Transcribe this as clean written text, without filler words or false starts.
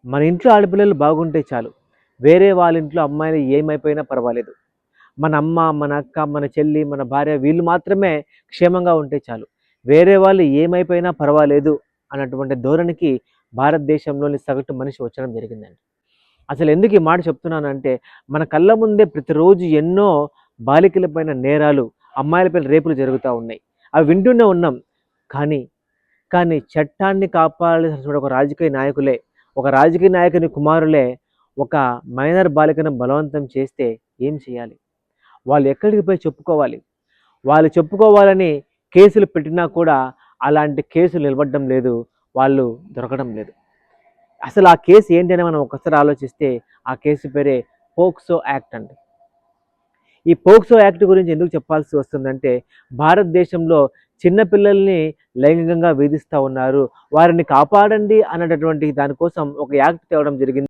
మన ఇంట్లో ఆడపిల్లలు బాగుంటే చాలు. వేరే వాళ్ళ ఇంట్లో అమ్మాయిలు ఏమైపోయినా పర్వాలేదు. మన అమ్మ, మన అక్క, మన చెల్లి, మన భార్య వీళ్ళు మాత్రమే క్షేమంగా ఉంటే చాలు. వేరే వాళ్ళు ఏమైపోయినా పర్వాలేదు అన్నటువంటి ధోరణికి భారతదేశంలోని సగటు మనిషి వచ్చడం జరిగిందండి. అసలు ఎందుకు ఈ మాట చెప్తున్నానంటే, మన కళ్ళ ముందే ప్రతిరోజు ఎన్నో బాలికలపైన నేరాలు, అమ్మాయిలపైన రేపులు జరుగుతా ఉన్నాయి. అవి వింటూనే ఉన్నాం. కానీ చట్టాన్ని కాపాడాల్సినటువంటి ఒక రాజకీయ నాయకుని కుమారులే ఒక మైనర్ బాలికను బలవంతం చేస్తే ఏం చేయాలి? వాళ్ళు ఎక్కడికి పోయి చెప్పుకోవాలి? వాళ్ళు చెప్పుకోవాలని కేసులు పెట్టినా కూడా అలాంటి కేసులు నిలబడడం లేదు. వాళ్ళు దొరకడం లేదు. అసలు ఆ కేసు ఏంటి అని మనం ఒకసారి ఆలోచిస్తే ఆ కేసు పేరే పోక్సో యాక్ట్ అండి. ఈ పోక్సో యాక్ట్ గురించి ఎందుకు చెప్పాల్సి వస్తుందంటే, భారతదేశంలో చిన్న పిల్లల్ని లైంగికంగా వేధిస్తూ ఉన్నారు. వారిని కాపాడండి అన్నటువంటి దానికోసం ఒక యాక్ట్ తేవడం జరిగింది.